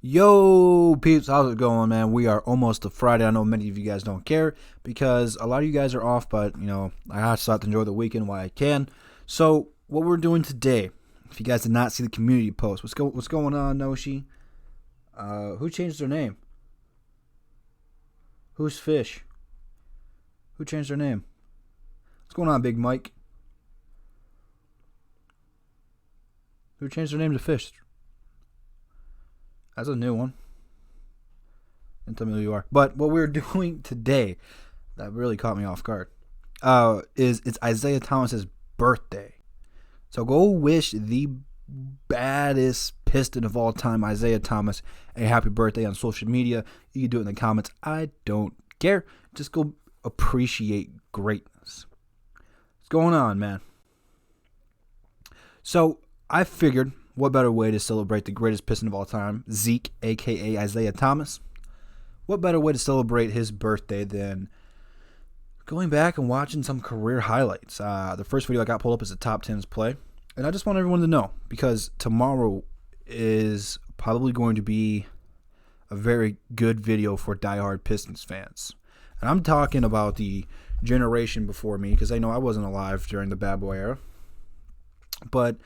Yo, peeps, how's it going, man? We are almost to Friday. I know many of you guys don't care because a lot of you guys are off, but, I also have to enjoy the weekend while I can. So, what we're doing today, if you guys did not see the community post, what's going on, Noshi? Who changed their name? Who's Fish? Who changed their name? What's going on, Big Mike? Who changed their name to Fish? That's a new one. And tell me who you are. But what we're doing today, that really caught me off guard, is it's Isiah Thomas's birthday. So go wish the baddest Piston of all time, Isiah Thomas, a happy birthday on social media. You can do it in the comments. I don't care. Just go appreciate greatness. What's going on, man? So I figured, what better way to celebrate the greatest Piston of all time, Zeke, a.k.a. Isiah Thomas? What better way to celebrate his birthday than going back and watching some career highlights? The first video I got pulled up is a top 10s play. And I just want everyone to know, because tomorrow is probably going to be a very good video for diehard Pistons fans. And I'm talking about the generation before me, because I know I wasn't alive during the bad boy era. But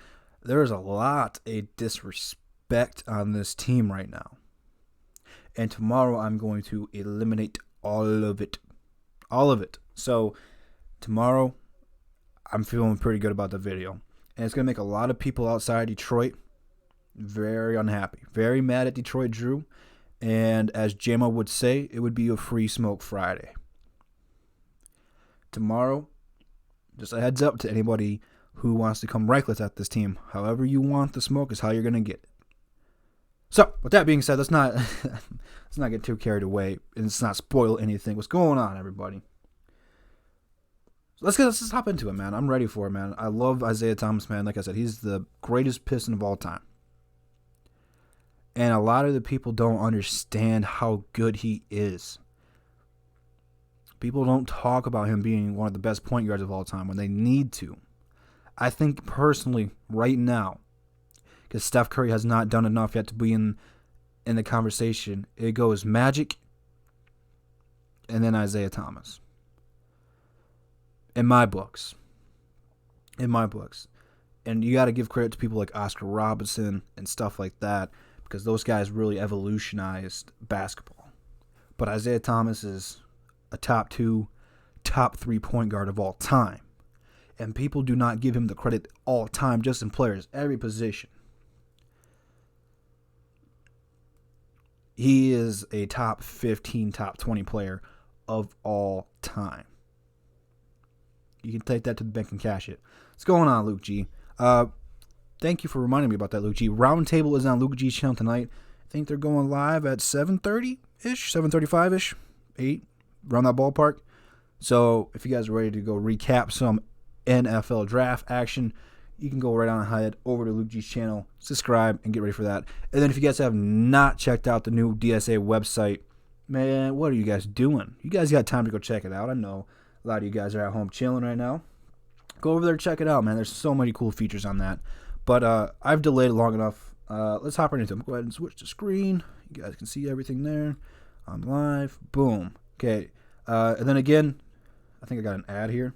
there is a lot of disrespect on this team right now. And tomorrow I'm going to eliminate all of it. All of it. So tomorrow I'm feeling pretty good about the video. And it's going to make a lot of people outside Detroit very unhappy. Very mad at Detroit Drew. And as JMA would say, it would be a free smoke Friday. Tomorrow, just a heads up to anybody who wants to come reckless at this team. However you want the smoke is how you're going to get it. So, with that being said, let's not get too carried away and let's not spoil anything. What's going on, everybody? So let's just hop into it, man. I'm ready for it, man. I love Isiah Thomas, man. Like I said, he's the greatest Piston of all time. And a lot of the people don't understand how good he is. People don't talk about him being one of the best point guards of all time when they need to. I think personally, right now, because Steph Curry has not done enough yet to be in the conversation, it goes Magic and then Isiah Thomas. In my books. And you got to give credit to people like Oscar Robertson and stuff like that, because those guys really evolutionized basketball. But Isiah Thomas is a top 2, top 3 point guard of all time. And people do not give him the credit all time, just in players, every position. He is a top 15, top 20 player of all time. You can take that to the bank and cash it. What's going on, Luke G? Thank you for reminding me about that, Luke G. Roundtable is on Luke G's channel tonight. I think they're going live at 7:30-ish, 7:35-ish, 8, around that ballpark. So if you guys are ready to go recap some NFL draft action, you can go right on ahead over to Luke G's channel, subscribe, and get ready for that. And then if you guys have not checked out the new DSA website, man, what are you guys doing? You guys got time to go check it out. I know a lot of you guys are at home chilling right now. Go over there, check it out, man. There's so many cool features on that. But I've delayed it long enough. Let's hop right into it. Go ahead and switch the screen. You guys can see everything there. I'm live. Boom. Okay. And then again, I think I got an ad here.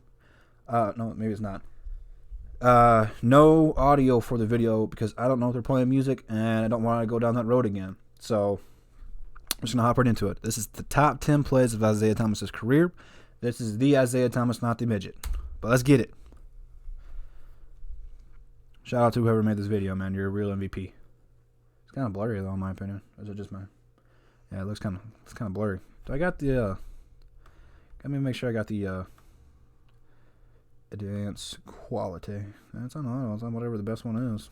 No, maybe it's not. No audio for the video because I don't know if they're playing music and I don't want to go down that road again. So I'm just going to hop right into it. This is the top 10 plays of Isiah Thomas's career. This is the Isiah Thomas, not the midget. But let's get it. Shout out to whoever made this video, man. You're a real MVP. It's kind of blurry, though, in my opinion. Or is it just mine? Yeah, it looks kind of blurry. Do I got the... Let me make sure I got the... advanced quality. That's on auto. It's on whatever the best one is.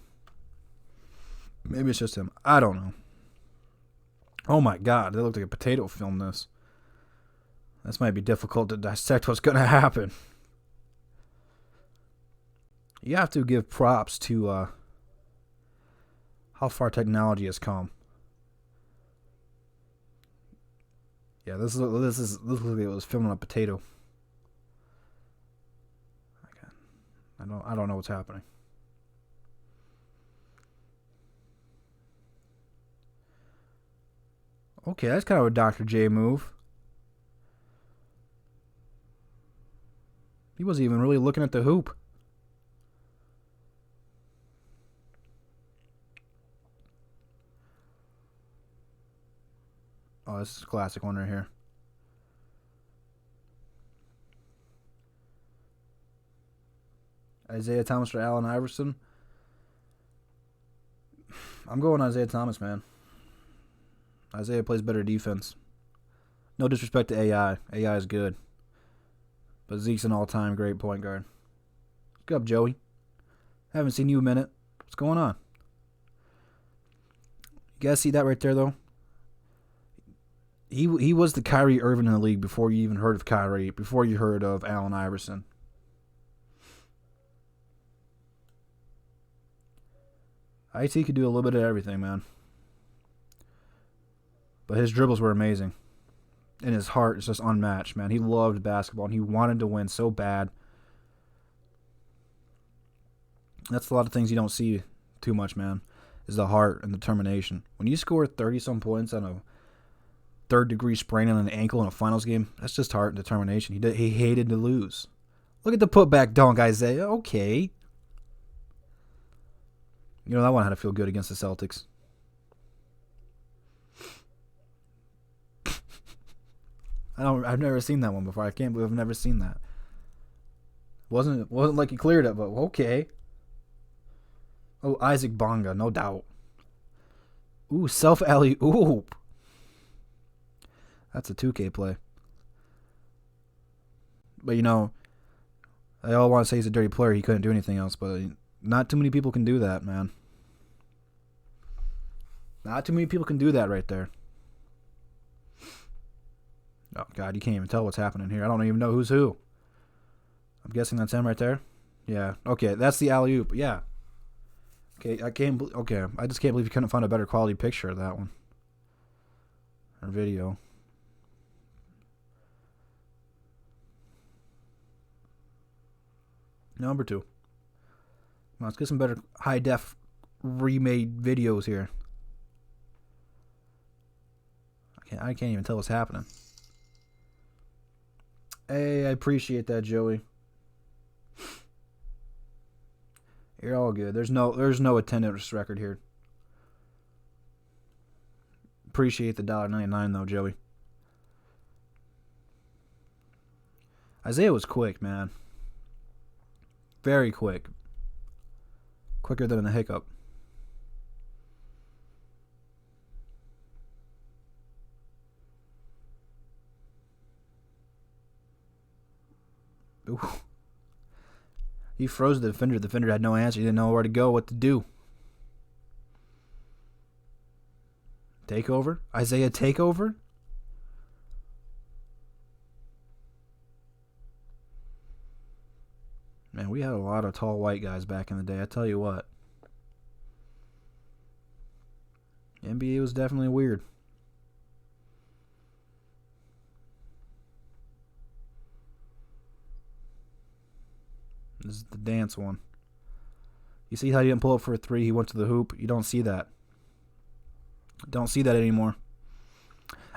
Maybe it's just him. I don't know. Oh my god, they look like a potato film this. This might be difficult to dissect what's going to happen. You have to give props to how far technology has come. Yeah, this looks like it was filming a potato. I don't know what's happening. Okay, that's kind of a Dr. J move. He wasn't even really looking at the hoop. Oh, this is a classic one right here. Isiah Thomas for Allen Iverson. I'm going Isiah Thomas, man. Isiah plays better defense. No disrespect to AI. AI is good. But Zeke's an all-time great point guard. What's up, Joey? Haven't seen you a minute. What's going on? You guys see that right there, though? He was the Kyrie Irving in the league before you even heard of Kyrie, before you heard of Allen Iverson. IT could do a little bit of everything, man. But his dribbles were amazing. And his heart is just unmatched, man. He loved basketball, and he wanted to win so bad. That's a lot of things you don't see too much, man, is the heart and determination. When you score 30-some points on a third-degree sprain on an ankle in a finals game, that's just heart and determination. He hated to lose. Look at the putback dunk, Isiah. Okay. You know, that one had to feel good against the Celtics. I've never seen that one before. I can't believe I've never seen that. Wasn't like he cleared it, but okay. Oh, Isaac Bonga, no doubt. Ooh, self alley oop. That's a 2K play. But you know, they all want to say he's a dirty player. He couldn't do anything else, but not too many people can do that, man. Not too many people can do that right there. Oh, God, you can't even tell what's happening here. I don't even know who's who. I'm guessing that's him right there. Yeah. Okay, that's the alley-oop. Yeah. Okay, I just can't believe you couldn't find a better quality picture of that one. Or video. Number 2. Well, let's get some better high-def remade videos here. I can't even tell what's happening. Hey, I appreciate that, Joey. You're all good. There's no attendance record here. Appreciate the $1.99 though, Joey. Isiah was quick, man. Very quick. Quicker than a hiccup. Ooh. He froze the defender. The defender had no answer. He didn't know where to go, what to do. Takeover? Isiah takeover? Man, we had a lot of tall white guys back in the day. I tell you what. The NBA was definitely weird. This is the dance one. You see how he didn't pull up for a 3? He went to the hoop. You don't see that. Don't see that anymore.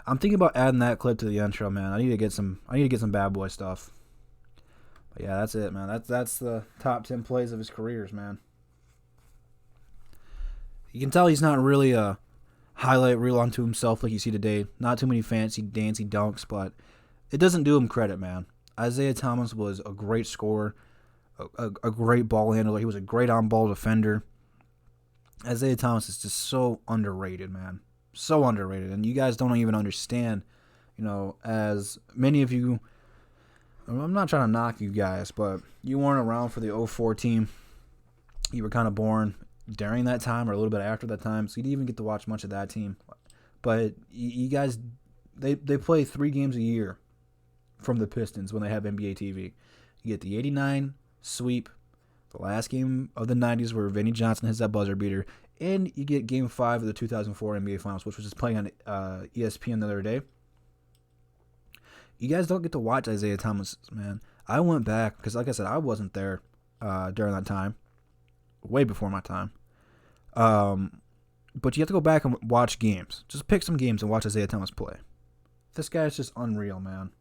I'm thinking about adding that clip to the intro, man. I need to get some bad boy stuff. But yeah, that's it, man. That's the top 10 plays of his careers, man. You can tell he's not really a highlight reel onto himself like you see today. Not too many fancy dancy dunks, but it doesn't do him credit, man. Isiah Thomas was a great scorer. A great ball handler. He was a great on-ball defender. Isiah Thomas is just so underrated, man. So underrated. And you guys don't even understand, you know, as many of you, I'm not trying to knock you guys, but you weren't around for the 04 team. You were kind of born during that time or a little bit after that time, so you didn't even get to watch much of that team. But you guys, they play 3 games a year from the Pistons when they have NBA TV. You get the 89 sweep, the last game of the 90s where Vinnie Johnson hits that buzzer beater, and you get Game 5 of the 2004 NBA Finals, which was just playing on ESPN the other day. You guys don't get to watch Isiah Thomas, man. I went back, because like I said, I wasn't there during that time. Way before my time. But you have to go back and watch games. Just pick some games and watch Isiah Thomas play. This guy is just unreal, man.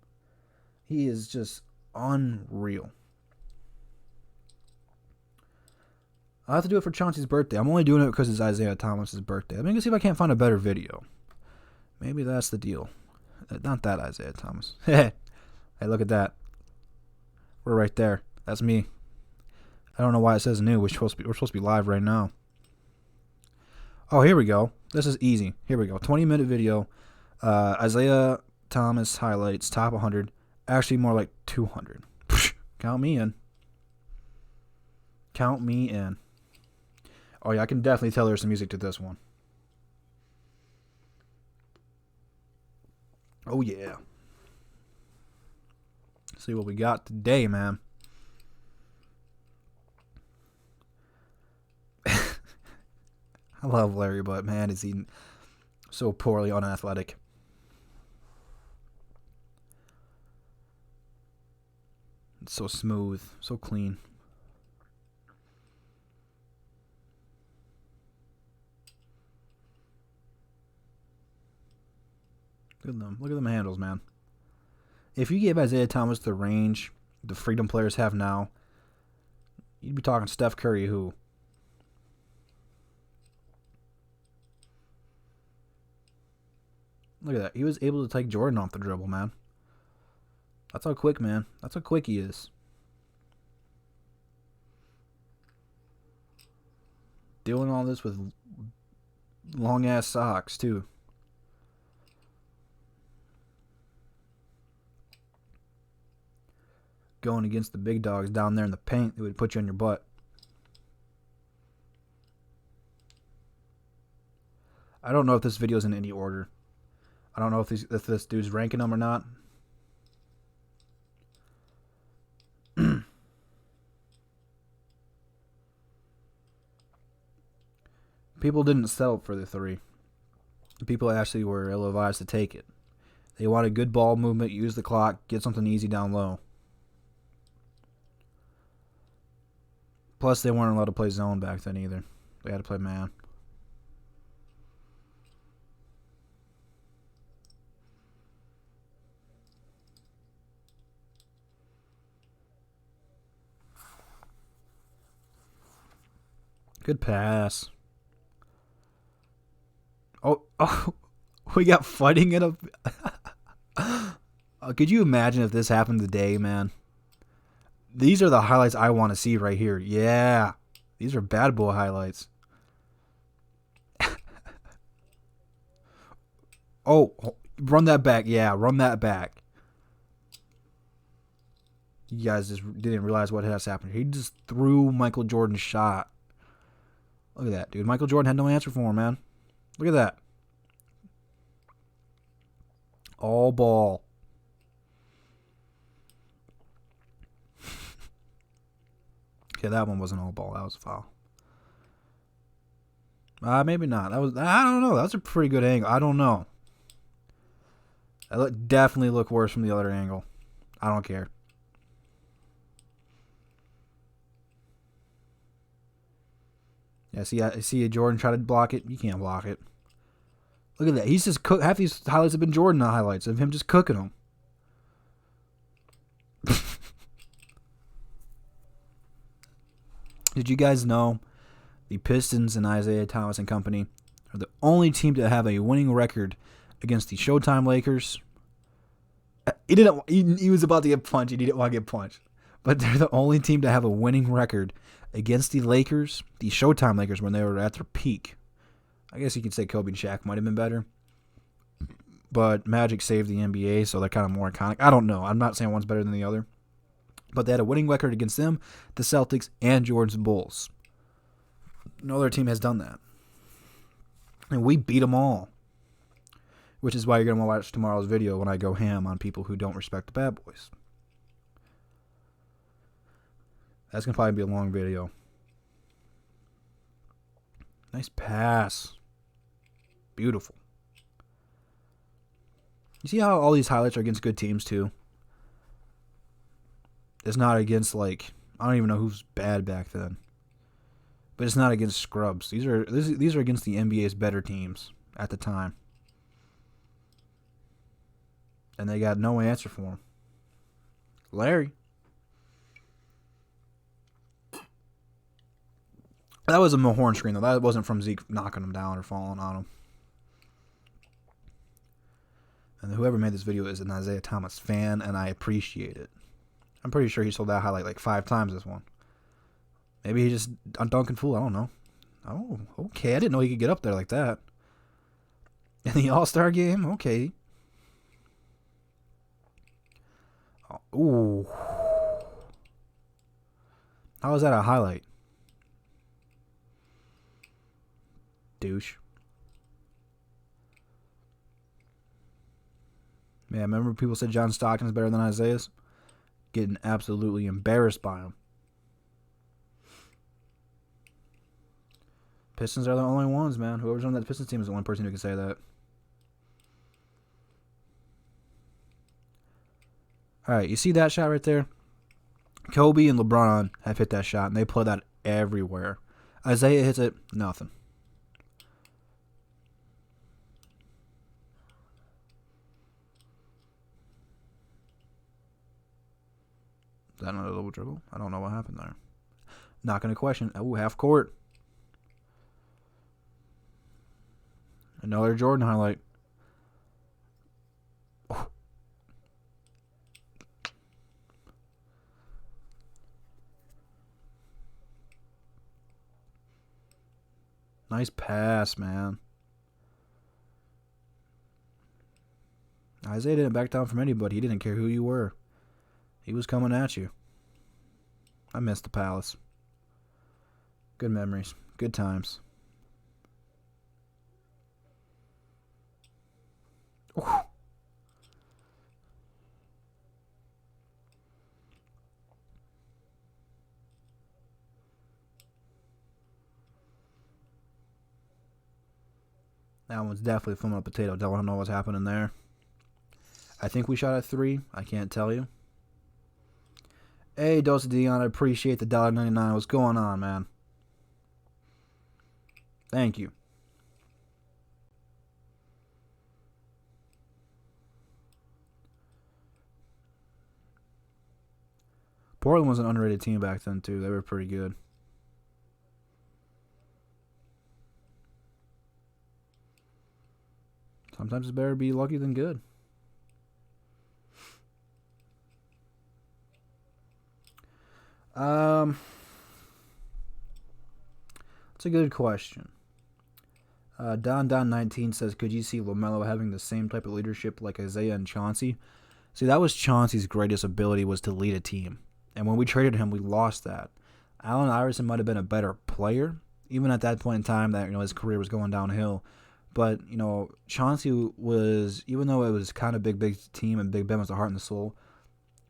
He is just unreal. I'll have to do it for Chauncey's birthday. I'm only doing it because it's Isiah Thomas' birthday. Let me see if I can't find a better video. Maybe that's the deal. Not that Isiah Thomas. Hey, look at that. We're right there. That's me. I don't know why it says new. We're supposed to be live right now. Oh, here we go. This is easy. Here we go. 20-minute video. Isiah Thomas highlights, top 100. Actually, more like 200. Count me in. Count me in. Oh, yeah, I can definitely tell there's some music to this one. Oh, yeah. See what we got today, man. I love Larry, but man, is he so poorly unathletic. It's so smooth, so clean. Look at them. Look at them handles, man. If you gave Isiah Thomas the range the Freedom players have now, you'd be talking Steph Curry, who? Look at that. He was able to take Jordan off the dribble, man. That's how quick, man. That's how quick he is. Doing all this with long-ass socks, too. Going against the big dogs down there in the paint, it would put you on your butt. I don't know if this video is in any order. I don't know if this dude's ranking them or not. People didn't settle for the three. People actually were ill-advised to take it. They wanted good ball movement, use the clock, get something easy down low. Plus, they weren't allowed to play zone back then either. They had to play man. Good pass. Oh, we got fighting it up. Could you imagine if this happened today, man? These are the highlights I want to see right here. Yeah. These are bad boy highlights. Oh, run that back. Yeah, run that back. You guys just didn't realize what has happened. He just threw Michael Jordan's shot. Look at that, dude. Michael Jordan had no answer for him, man. Look at that. All ball. Okay, that one wasn't all ball. That was a foul. Maybe not. I don't know. That was a pretty good angle. I don't know. That definitely looked worse from the other angle. I don't care. Yeah, I see Jordan try to block it. You can't block it. Look at that. He's just half these highlights have been Jordan highlights of him just cooking them. Did you guys know the Pistons and Isiah Thomas and company are the only team to have a winning record against the Showtime Lakers? He was about to get punched. He didn't want to get punched. But they're the only team to have a winning record against the Lakers, the Showtime Lakers, when they were at their peak. I guess you could say Kobe and Shaq might have been better. But Magic saved the NBA, so they're kind of more iconic. I don't know. I'm not saying one's better than the other. But they had a winning record against them, the Celtics, and Jordan's Bulls. No other team has done that. And we beat them all. Which is why you're going to watch tomorrow's video when I go ham on people who don't respect the bad boys. That's going to probably be a long video. Nice pass. Beautiful. You see how all these highlights are against good teams too? It's not against, like, I don't even know who's bad back then. but it's not against scrubs. These are against the NBA's better teams at the time, and they got no answer for him. Larry. That was a Mahorn screen, though. That wasn't from Zeke knocking him down or falling on him. And whoever made this video is an Isiah Thomas fan, and I appreciate it. I'm pretty sure he sold that highlight like 5 times this one. Maybe he just a Duncan fool. I don't know. Oh, okay. I didn't know he could get up there like that. In the All-Star game? Okay. Oh, ooh. How is that a highlight? Douche. Man, remember people said John Stockton's better than Isiah's? Getting absolutely embarrassed by him. Pistons are the only ones, man. Whoever's on that Pistons team is the only person who can say that. All right, you see that shot right there? Kobe and LeBron have hit that shot, and they play that everywhere. Isiah hits it, nothing. Is that another double dribble? I don't know what happened there. Not going to question. Oh, half court. Another Jordan highlight. Oh. Nice pass, man. Isiah didn't back down from anybody. He didn't care who you were. He was coming at you. I miss the Palace. Good memories. Good times. Ooh. That one's definitely from a potato. Don't want to know what's happening there. I think we shot at 3. I can't tell you. Hey, Dose Dion, I appreciate the $1.99. What's going on, man? Thank you. Portland was an underrated team back then, too. They were pretty good. Sometimes it's better to be lucky than good. That's a good question. Don19 says, could you see LaMelo having the same type of leadership like Isiah and Chauncey? See, that was Chauncey's greatest ability, was to lead a team. And when we traded him, we lost that. Allen Iverson might have been a better player, even at that point in time that his career was going downhill. But, Chauncey was, even though it was kind of big team and Big Ben was the heart and the soul,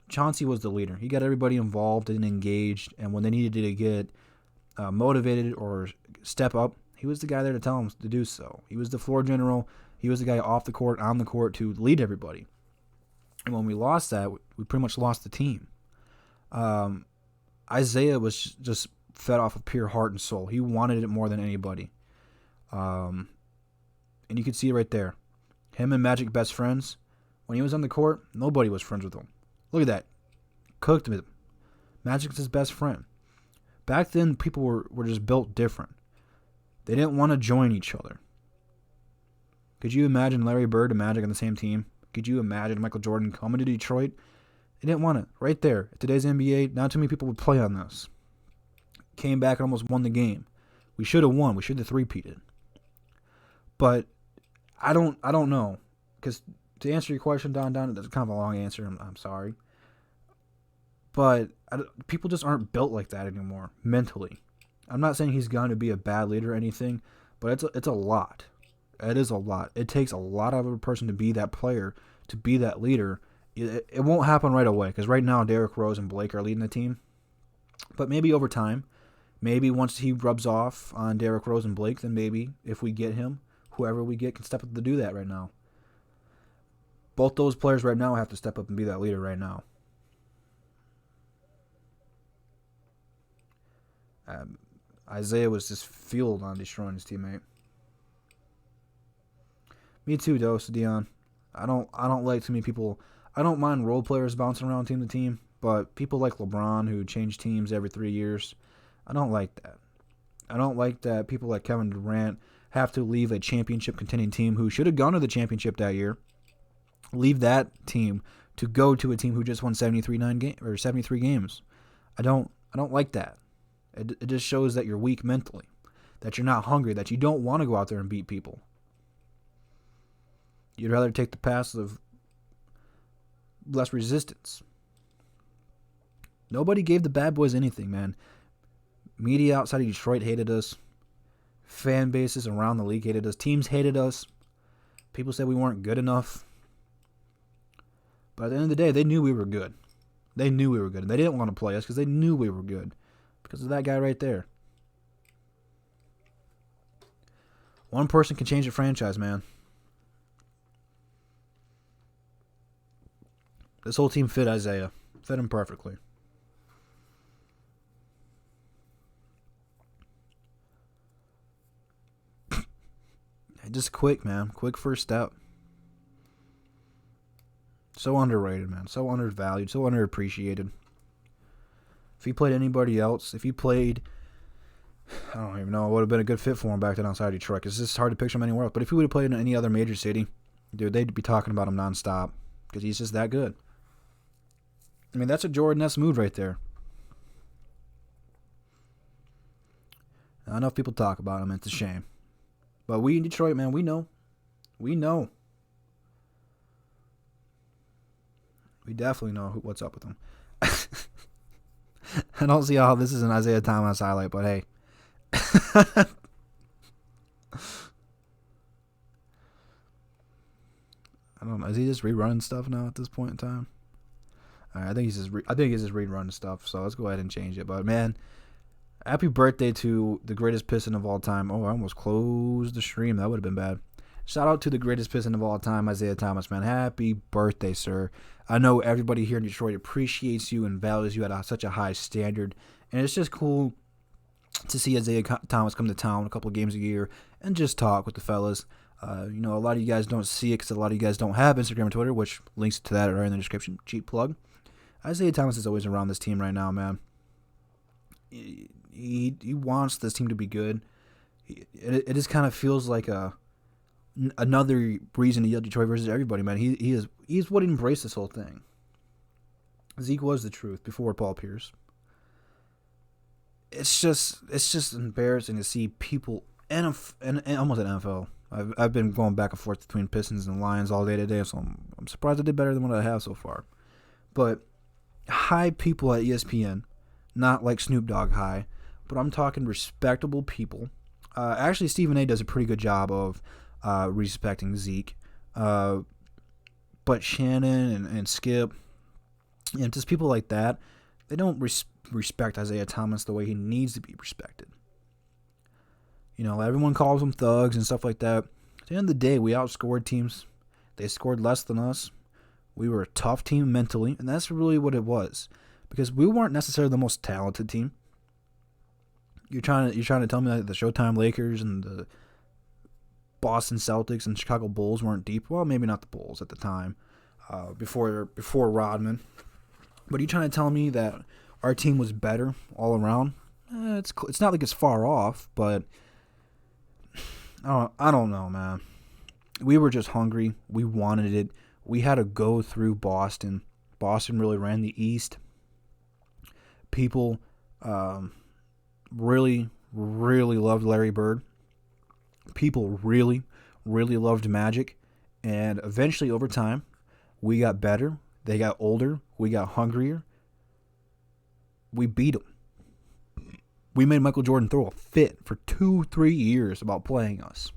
Chauncey was the leader. He got everybody involved and engaged, and when they needed to get motivated or step up, he was the guy there to tell them to do so. He was the floor general. He was the guy off the court, on the court to lead everybody. And when we lost that, we pretty much lost the team. Isiah was just fed off of pure heart and soul. He wanted it more than anybody. And you could see it right there. Him and Magic best friends. When he was on the court, nobody was friends with him. Look at that. Cooked with him. Magic's his best friend. Back then, people were just built different. They didn't want to join each other. Could you imagine Larry Bird and Magic on the same team? Could you imagine Michael Jordan coming to Detroit? They didn't want it. Right there. Today's NBA, not too many people would play on this. Came back and almost won the game. We should have won. We should have three-peated. But I don't know. Because to answer your question, Don, that's kind of a long answer. I'm sorry. But people just aren't built like that anymore, mentally. I'm not saying he's going to be a bad leader or anything, but it's a lot. It is a lot. It takes a lot of a person to be that player, to be that leader. It won't happen right away, because right now Derrick Rose and Blake are leading the team. But maybe over time, maybe once he rubs off on Derrick Rose and Blake, then maybe if we get him, whoever we get can step up to do that right now. Both those players right now have to step up and be that leader right now. Isiah was just fueled on destroying his teammate. Me too, though, Dion. I don't like too many people. I don't mind role players bouncing around team to team, but people like LeBron who change teams every 3 years, I don't like that. I don't like that people like Kevin Durant have to leave a championship contending team who should have gone to the championship that year, leave that team to go to a team who just won 73 games. I don't like that. It just shows that you're weak mentally, that you're not hungry, that you don't want to go out there and beat people. You'd rather take the path of less resistance. Nobody gave the bad boys anything, man. Media outside of Detroit hated us. Fan bases around the league hated us. Teams hated us. People said we weren't good enough. But at the end of the day, they knew we were good. They knew we were good. And they didn't want to play us because they knew we were good. Because of that guy right there. One person can change a franchise, man. This whole team fit Isiah. Fit him perfectly. Just quick, man. Quick first step. So underrated, man. So undervalued. So underappreciated. If he played anybody else, if he played, I don't even know, it would have been a good fit for him back then outside of Detroit. It's just hard to picture him anywhere else. But if he would have played in any other major city, dude, they'd be talking about him nonstop because he's just that good. I mean, that's a Jordan-esque move right there. Not enough people talk about him. It's a shame. But we in Detroit, man, we know. We know. We definitely know what's up with him. I don't see how this is an Isiah Thomas highlight, but hey. I don't know. Is he just rerunning stuff now at this point in time? All right, I think he's just rerunning stuff. So let's go ahead and change it. But man, happy birthday to the greatest Piston of all time. Oh, I almost closed the stream. That would have been bad. Shout out to the greatest Piston of all time, Isiah Thomas, man. Happy birthday, sir. I know everybody here in Detroit appreciates you and values you at such a high standard. And it's just cool to see Isiah Thomas come to town a couple of games a year and just talk with the fellas. A lot of you guys don't see it because a lot of you guys don't have Instagram and Twitter, which links to that are in the description. Cheap plug. Isiah Thomas is always around this team right now, man. He wants this team to be good. It just kind of feels like another reason to yell Detroit versus everybody, man. He's what embraced this whole thing. Zeke was the truth before Paul Pierce. It's just embarrassing to see people and almost at NFL. I've been going back and forth between Pistons and Lions all day today, so I'm surprised I did better than what I have so far. But high people at ESPN, not like Snoop Dogg high, but I'm talking respectable people. Actually, Stephen A. does a pretty good job of respecting Zeke. But Shannon and Skip, and just people like that, they don't respect Isiah Thomas the way he needs to be respected. Everyone calls them thugs and stuff like that. At the end of the day, we outscored teams. They scored less than us. We were a tough team mentally, and that's really what it was. Because we weren't necessarily the most talented team. You're trying to tell me that the Showtime Lakers and the Boston Celtics and Chicago Bulls weren't deep? Well, maybe not the Bulls at the time, before Rodman. But are you trying to tell me that our team was better all around? It's not like it's far off, but I don't know, man. We were just hungry. We wanted it. We had to go through Boston. Boston really ran the East. People really, really loved Larry Bird. People really, really loved Magic. And eventually, over time, we got better. They got older. We got hungrier. We beat them. We made Michael Jordan throw a fit for 2-3 years about playing us.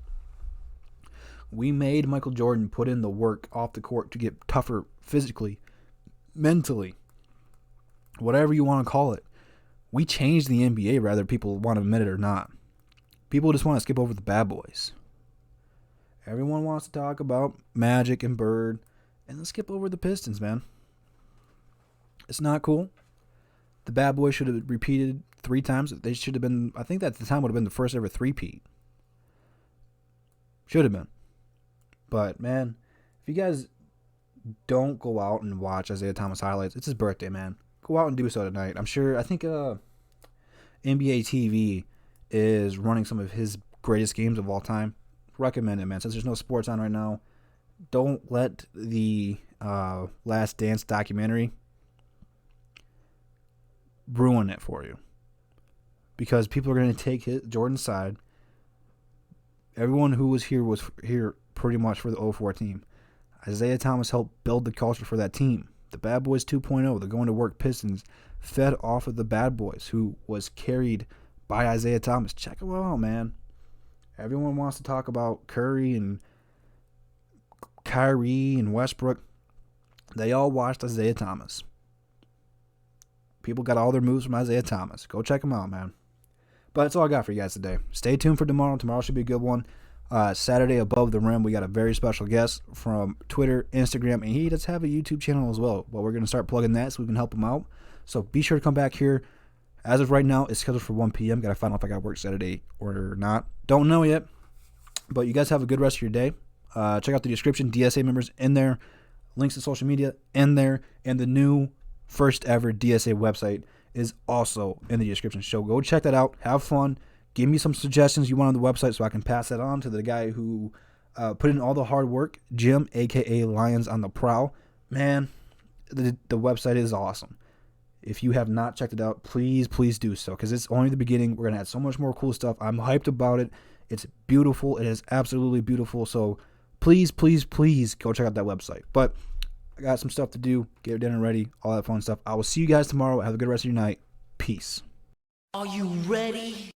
We made Michael Jordan put in the work off the court to get tougher physically, mentally, whatever you want to call it. We changed the NBA, whether people want to admit it or not. People just want to skip over the bad boys. Everyone wants to talk about Magic and Bird, and then skip over the Pistons, man. It's not cool. The Bad Boys should have repeated 3 times. They should have been, I think that at the time would have been the first ever 3-peat. Should have been. But, man, if you guys don't go out and watch Isiah Thomas highlights, it's his birthday, man. Go out and do so tonight. I think NBA TV is running some of his greatest games of all time. Recommend it, man. Since there's no sports on right now, don't let the Last Dance documentary ruin it for you. Because people are going to take Jordan's side. Everyone who was here pretty much for the 04 team. Isiah Thomas helped build the culture for that team. The Bad Boys 2.0, the Going to Work Pistons, fed off of the Bad Boys, who was carried by Isiah Thomas. Check him out, man. Everyone wants to talk about Curry and Kyrie and Westbrook. They all watched Isiah Thomas. People got all their moves from Isiah Thomas. Go check him out, man. But that's all I got for you guys today. Stay tuned for tomorrow. Tomorrow should be a good one. Saturday, Above the Rim, we got a very special guest from Twitter, Instagram, and he does have a YouTube channel as well. Well, we're going to start plugging that so we can help him out. So be sure to come back here. As of right now, it's scheduled for 1 p.m. Got to find out if I got work Saturday or not. Don't know yet. But you guys have a good rest of your day. Check out the description. DSA members in there. Links to social media in there. And the new first ever DSA website is also in the description. So go check that out. Have fun. Give me some suggestions you want on the website so I can pass that on to the guy who put in all the hard work, Jim, a.k.a. Lions on the Prowl. Man, the website is awesome. If you have not checked it out, please do so, because it's only the beginning. We're going to add so much more cool stuff. I'm hyped about it. It's beautiful. It is absolutely beautiful. So please go check out that website. But I got some stuff to do. Get dinner ready. All that fun stuff. I will see you guys tomorrow. Have a good rest of your night. Peace. Are you ready?